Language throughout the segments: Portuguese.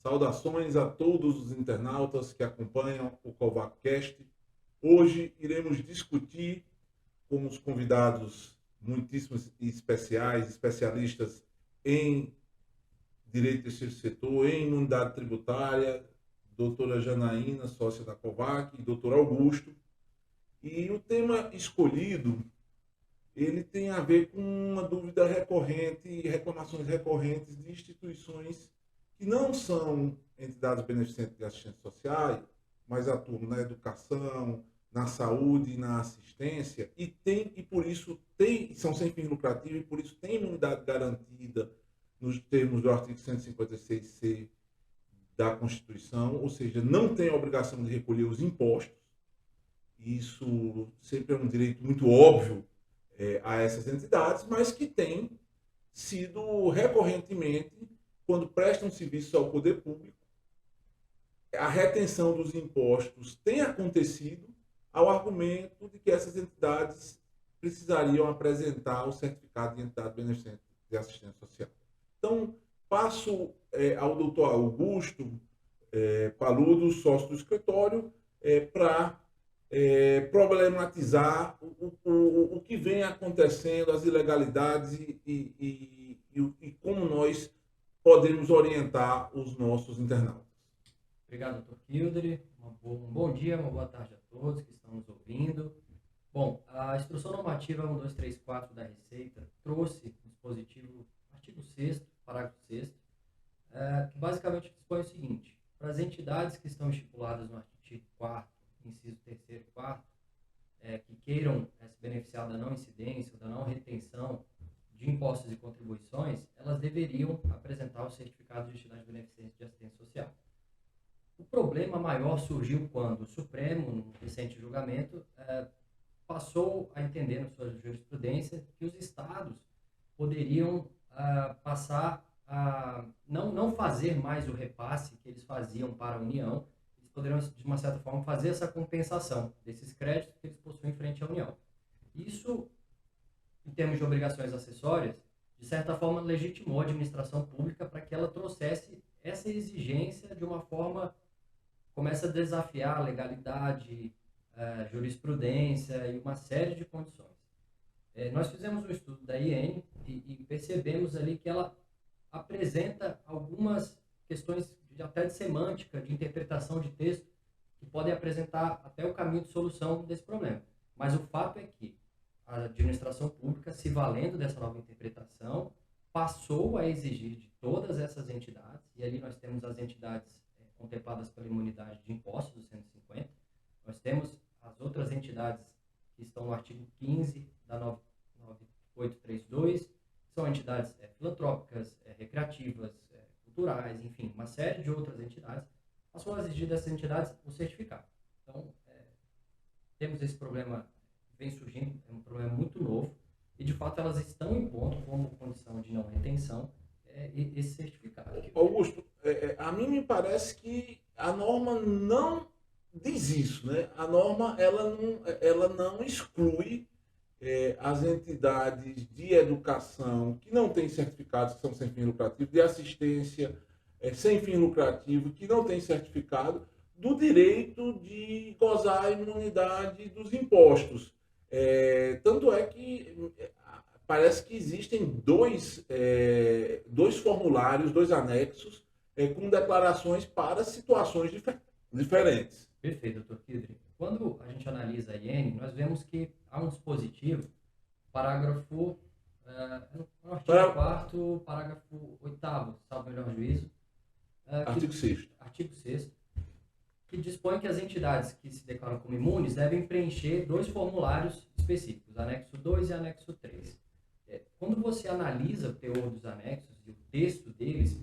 Saudações a todos os internautas que acompanham o CovacCast. Hoje iremos discutir com os convidados muitíssimos e especiais, especialistas em direito terceiro setor, em imunidade tributária, doutora Janaína, sócia da Covac, e doutor Augusto. E o tema escolhido, ele tem a ver com uma dúvida recorrente e reclamações recorrentes de instituições que não são entidades beneficentes de assistência social, mas atuam na educação, na saúde e na assistência, e por isso são sem fins lucrativos, e por isso têm imunidade garantida nos termos do artigo 156C da Constituição, ou seja, não tem a obrigação de recolher os impostos. Isso sempre é um direito muito óbvio a essas entidades, mas que tem sido recorrentemente, quando prestam serviço ao poder público, a retenção dos impostos tem acontecido ao argumento de que essas entidades precisariam apresentar o certificado de entidade beneficente de assistência social. Então, passo ao doutor Augusto Paludo, sócio do escritório, para problematizar o que vem acontecendo, as ilegalidades e como nós podemos orientar os nossos internautas. Obrigado, Dr. Kildare. Um bom dia, uma boa tarde a todos que estão nos ouvindo. Bom, a Instrução Normativa 1234 da Receita trouxe um dispositivo, artigo 6º, parágrafo 6º, que basicamente dispõe o seguinte: para as entidades que estão estipuladas no artigo 4º, inciso 3º e 4º, que queiram se beneficiar da não incidência ou da não retenção de impostos e contribuições, elas deveriam apresentar o certificado de entidade beneficente de assistência social. O problema maior surgiu quando o Supremo, no recente julgamento, passou a entender na sua jurisprudência que os estados poderiam passar a não fazer mais o repasse que eles faziam para a União. Eles poderiam, de uma certa forma, fazer essa compensação desses créditos que eles possuem frente à União. Isso, em termos de obrigações acessórias, de certa forma legitimou a administração pública para que ela trouxesse essa exigência de uma forma, começa a desafiar a legalidade, jurisprudência e uma série de condições. Nós fizemos um estudo da IN e percebemos ali que ela apresenta algumas questões até de semântica, de interpretação de texto, que podem apresentar até o caminho de solução desse problema. Mas o fato é que a administração pública, se valendo dessa nova interpretação, passou a exigir de todas essas entidades, e ali nós temos as entidades contempladas pela imunidade de impostos do 150, nós temos as outras entidades que estão no artigo 15 da 9832, que são entidades filantrópicas, recreativas, culturais, enfim, uma série de outras entidades, passou a exigir dessas entidades o certificado. Então, temos esse problema que vem surgindo, é um problema muito novo, e de fato elas estão impondo como condição de não retenção esse certificado. Augusto, a mim me parece que a norma não diz isso, né? A norma ela não exclui as entidades de educação que não têm certificados, que são sem fim lucrativo, de assistência sem fim lucrativo, que não têm certificado, do direito de gozar a imunidade dos impostos. Tanto é que parece que existem dois formulários, dois anexos, com declarações para situações diferentes. Perfeito, Dr. Kildare. Quando a gente analisa a IN, nós vemos que há um dispositivo, parágrafo, no artigo 4º, parágrafo 8º, salvo melhor juízo. Artigo 6º. Artigo 6º, que dispõe que as entidades que se declaram como imunes devem preencher dois formulários específicos, anexo 2 e anexo 3. Quando você analisa o teor dos anexos e o texto deles,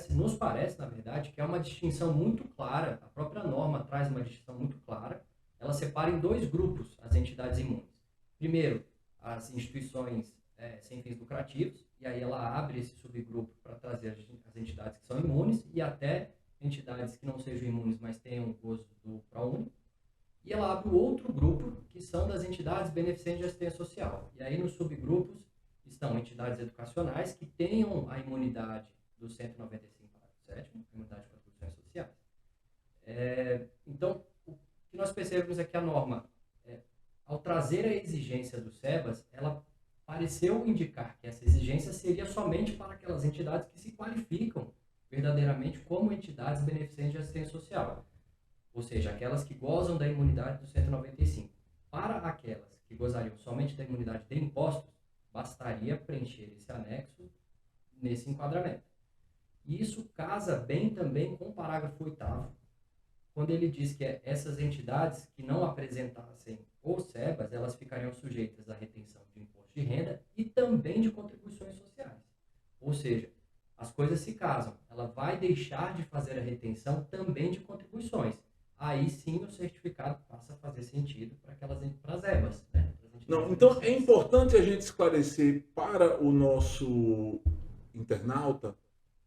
nos parece, na verdade, que é uma distinção muito clara, a própria norma traz uma distinção muito clara, ela separa em dois grupos as entidades imunes. Primeiro, as instituições sem fins lucrativos, e aí ela abre esse subgrupo para trazer as entidades que são imunes e até entidades que não sejam imunes, mas tenham o gozo do ProUni. E ela abre o outro grupo, que são das entidades beneficentes de assistência social. E aí nos subgrupos estão entidades educacionais que tenham a imunidade do 195, parágrafo 7º, imunidade de contribuição Então, o que nós percebemos é que a norma, ao trazer a exigência do SEBAS, ela pareceu indicar que essa exigência seria somente para aquelas entidades que se qualificam verdadeiramente como entidades beneficentes de assistência social, ou seja, aquelas que gozam da imunidade do 195. Para aquelas que gozariam somente da imunidade de impostos, bastaria preencher esse anexo nesse enquadramento. E isso casa bem também com o parágrafo 8º, quando ele diz que essas entidades que não apresentassem o SEBAS, elas ficariam sujeitas à retenção de imposto de renda e também de contribuições sociais. Ou seja, as coisas se casam. Ela vai deixar de fazer a retenção também de contribuições. Aí sim o certificado passa a fazer sentido para as EBAs, né? Não, então é importante a gente esclarecer para o nosso internauta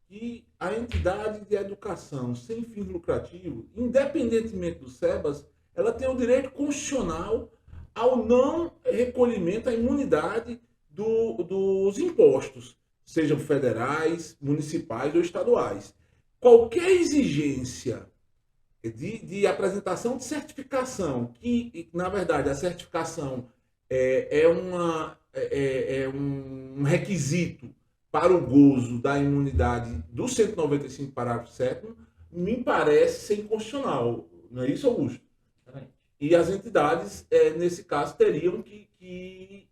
que a entidade de educação sem fins lucrativos, independentemente do SEBAS, ela tem o direito constitucional ao não recolhimento, à imunidade dos impostos, sejam federais, municipais ou estaduais. Qualquer exigência de apresentação de certificação, que na verdade a certificação é um requisito para o gozo da imunidade do 195, parágrafo 7º, me parece ser inconstitucional. Não é isso, Augusto? E as entidades, nesse caso, teriam que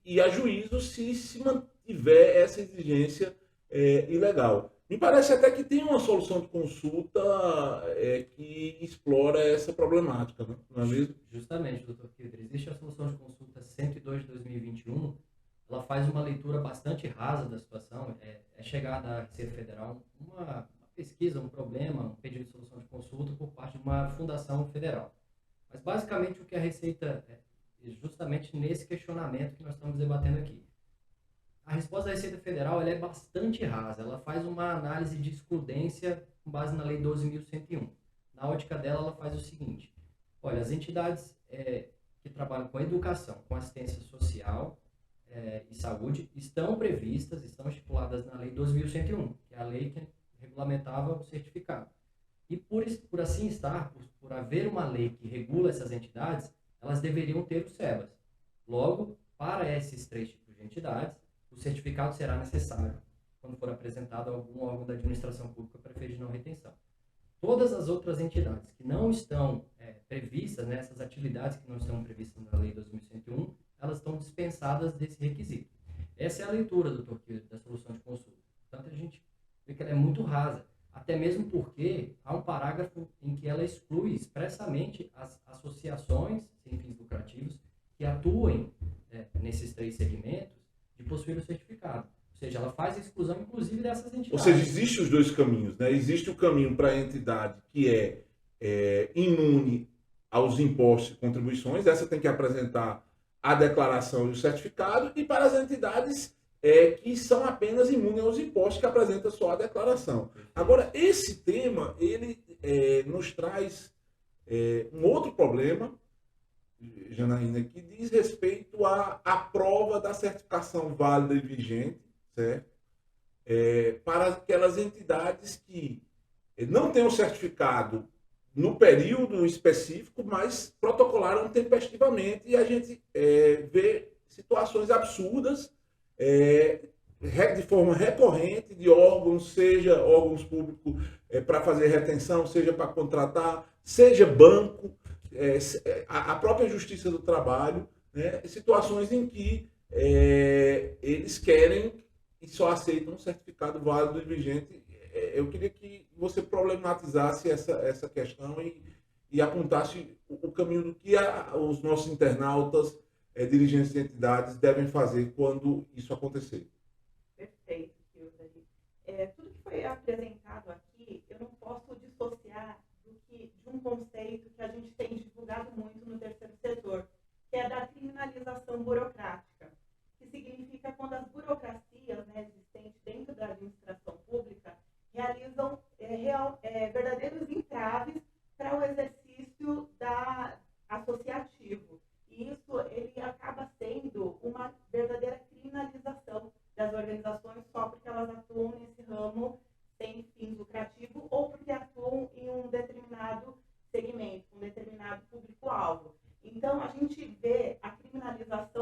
ir a juízo se mantiver essa exigência ilegal. Me parece até que tem uma solução de consulta que explora essa problemática, não é mesmo? Justamente, doutor Kildre. Existe a solução de consulta 102 de 2021. Ela faz uma leitura bastante rasa da situação. É chegada à Receita Federal uma pesquisa, um problema, um pedido de solução de consulta por parte de uma fundação federal. Mas basicamente o que a Receita, justamente nesse questionamento que nós estamos debatendo aqui, a resposta da Receita Federal ela é bastante rasa. Ela faz uma análise de excludência com base na Lei 12.101. Na ótica dela, ela faz o seguinte: olha, as entidades que trabalham com educação, com assistência social e saúde estão previstas, estão estipuladas na Lei 12.101, que é a lei que regulamentava o certificado. E por assim estar, por haver uma lei que regula essas entidades, elas deveriam ter o SEBAS. Logo, para esses três tipos de entidades, o certificado será necessário quando for apresentado a algum órgão da administração pública para efeito de não retenção. Todas as outras entidades que não estão previstas, né, essas atividades que não estão previstas na Lei 2101, elas estão dispensadas desse requisito. Essa é a leitura, doutor Kildre, da solução de consulta. Portanto, a gente vê que ela é muito rasa, até mesmo porque há um parágrafo em que ela exclui expressamente as associações sem fins lucrativos que atuem nesses três segmentos de possuir o certificado. Ou seja, ela faz a exclusão, inclusive, dessas entidades. Ou seja, existem os dois caminhos, né? Existe o caminho para a entidade que é imune aos impostos e contribuições, essa tem que apresentar a declaração e o certificado, e para as entidades que são apenas imunes aos impostos, que apresentam só a declaração. Agora, esse tema, ele nos traz um outro problema, Janaína, que diz respeito à prova da certificação válida e vigente, certo? Para aquelas entidades que não têm o certificado no período específico, mas protocolaram tempestivamente, e a gente vê situações absurdas de forma recorrente de órgãos, seja órgãos públicos para fazer retenção, seja para contratar, seja banco, a própria Justiça do Trabalho, né? Situações em que eles querem e só aceitam um certificado válido e vigente. Eu queria que você problematizasse essa questão e apontasse o caminho do que os nossos internautas, dirigentes de entidades, devem fazer quando isso acontecer. Perfeito, Kildre. Tudo que foi apresentado aqui, eu não posso dissociar de um conceito que a gente tem divulgado muito no terceiro setor, que é da criminalização burocrática, que significa quando as burocracias, né, existentes dentro da administração pública realizam verdadeiros entraves para o exercício associativo. E isso ele acaba sendo uma verdadeira criminalização das organizações só porque elas atuam nesse ramo sem fins lucrativos ou porque atuam em um determinado segmento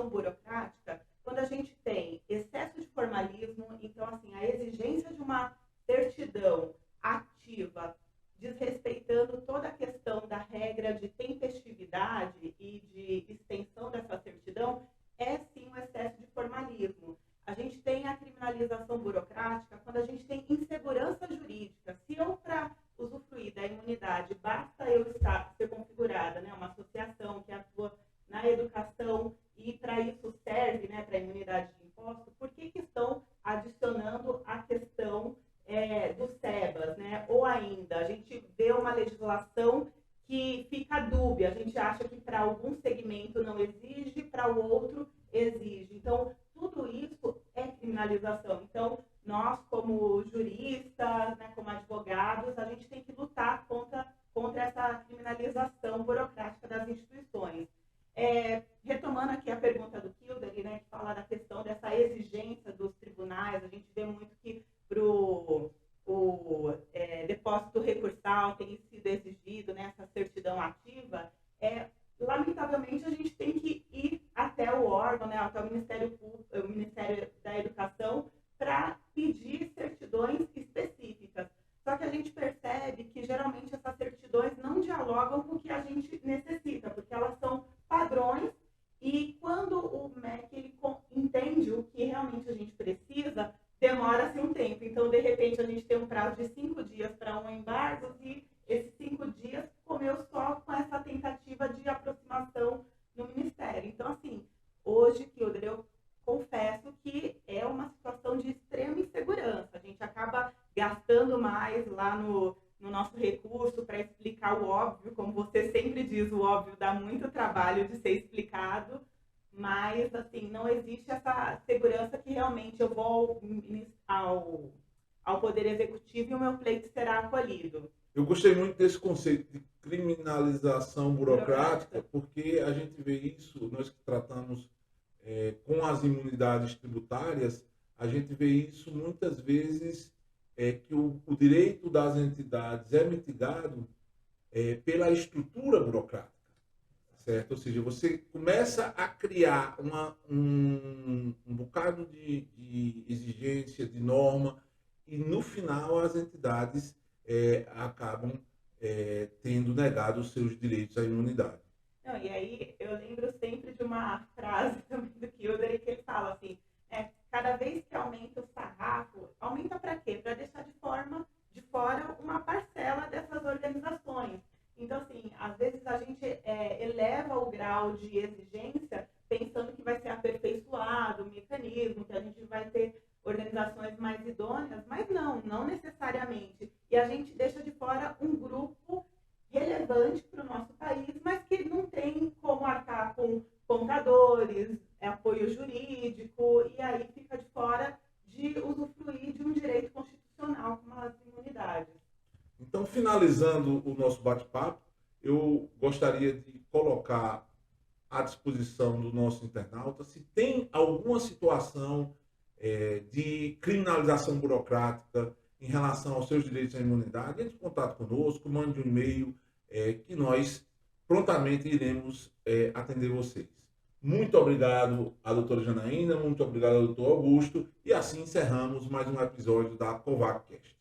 criminalização burocrática quando a gente tem excesso de formalismo, então, assim, a exigência de uma certidão ativa, desrespeitando toda a questão da regra de tempestividade e de extensão dessa certidão, é sim um excesso de formalismo. A gente tem a criminalização burocrática quando a gente tem insegurança jurídica. Se eu, para usufruir da imunidade, basta eu ser configurada, né, uma associação que atua na educação e para isso serve, né, para a imunidade de imposto, por que estão adicionando a questão do SEBAS, né? Ou ainda, a gente vê uma legislação que fica dúbia, a gente acha que para algum segmento não exige, para o outro exige. Então, tudo isso é criminalização. Então, nós, como juristas, né, como advogados, a gente tem que lutar contra essa criminalização burocrática das instituições. Retomando aqui a pergunta do Kildare, né, que fala da questão dessa exigência dos tribunais, a gente vê muito que para o depósito recursal tem sido exigido, né, essa certidão ativa, lamentavelmente a gente tem que ir até o órgão, né, até o Ministério da Educação, para pedir certidões específicas. Só que a gente percebe que geralmente essas certidões não dialogam com o que a gente necessita, porque elas são padrões e quando o MEC ele entende o que realmente a gente precisa, demora-se um tempo. Então, de repente, a gente tem um prazo de 5 dias para um embargo e esses 5 dias comeu só com essa tentativa de aproximação no Ministério. Então, assim, hoje, Kildare, eu confesso que é uma situação de extrema insegurança. A gente acaba gastando mais lá no nosso recurso para explicar o óbvio, como você sempre diz, o óbvio dá muito trabalho de ser explicado, mas, assim, não existe essa segurança que realmente eu vou ao Poder Executivo e o meu pleito será acolhido. Eu gostei muito desse conceito de criminalização burocrática, porque a gente vê isso, nós que tratamos com as imunidades tributárias, a gente vê isso muitas vezes, que o direito das entidades é mitigado pela estrutura burocrática, certo? Ou seja, você começa a criar um bocado de exigência, de norma, e no final as entidades acabam tendo negado os seus direitos à imunidade. Não, e aí eu lembro sempre de uma frase também do Kildare que ele fala assim, cada vez que aumenta o sarrafo, aumenta para quê? Para deixar de fora uma parcela dessas organizações. Então, assim, às vezes a gente eleva o grau de exigência pensando que vai ser aperfeiçoado o mecanismo, que a gente vai ter organizações mais idôneas, mas não necessariamente. E a gente deixa de fora um grupo relevante para o nosso país, mas que não tem como arcar com contadores, apoio jurídico, e aí fica de fora de usufruir de um direito constitucional como as imunidades. Então, finalizando o nosso bate-papo, eu gostaria de colocar à disposição do nosso internauta se tem alguma situação de criminalização burocrática em relação aos seus direitos à imunidade, entre em contato conosco, mande um e-mail que nós prontamente iremos atender vocês. Muito obrigado à doutora Janaína, muito obrigado ao doutor Augusto, e assim encerramos mais um episódio da COVACcast.